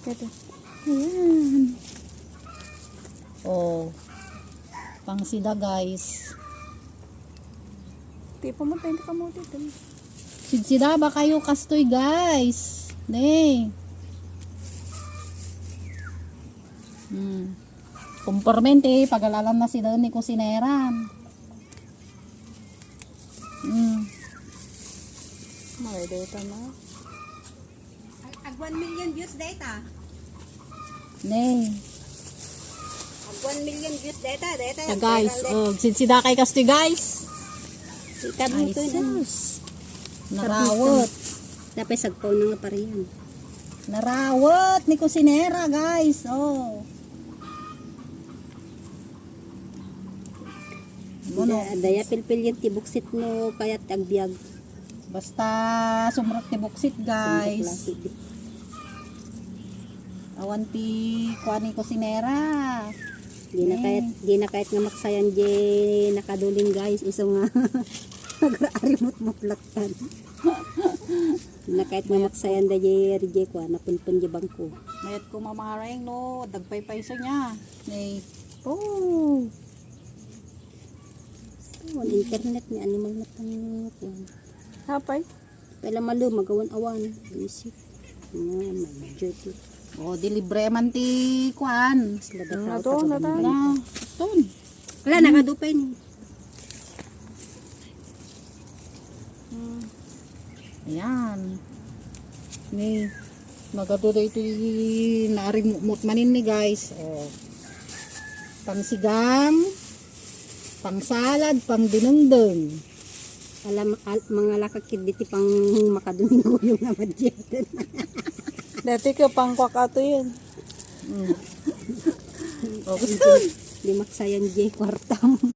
Ito. Ayan. Oh. Pang sida guys. Tipo mo tayo ka mo dito. Sidsida ba kayo kastoy guys? Ne. Kumpormente pag-alalam na sila ni kusineran. May data na. Ag 1 million views data. Ne. Ag 1 million views data. Ta guys, oh, sidsida kay kastoy guys. Ikan Ay mo to na. sus. Narawot. Dapat sagpaw na nga pariyan. Narawot ni kusinera guys. Oh. Daya pilpil yung tibuksit no kayat agbyag. Basta sumrot ti buksit guys. Awan ti kuani kusinera. Di na kahit nga maksayan di nakaduling guys. Iso nga nag-arimot mo platan. Di na kahit nga maksayan da di ko napunpun di bangko. Mayat ko mamaring no. Dagpay paiso niya. Nay. Oh. On internet ni animal na tanong. Hapay. Pala malo magawan-awan. Isip. May majority. Oh, dilibre man ti kuan. Sila Na daw to, na to. Wala. Ton. wala nakadupay ni. Ayan. Ni magado ito narimut manin ni guys. Oh. Pangsigang, pang salad, pang dinengdeng. Alam mga lakakid diti pang makadumingo yung nga budget. Dati ka pangkwak ato yun. Oh, gusto. Di maksayan di kwartam.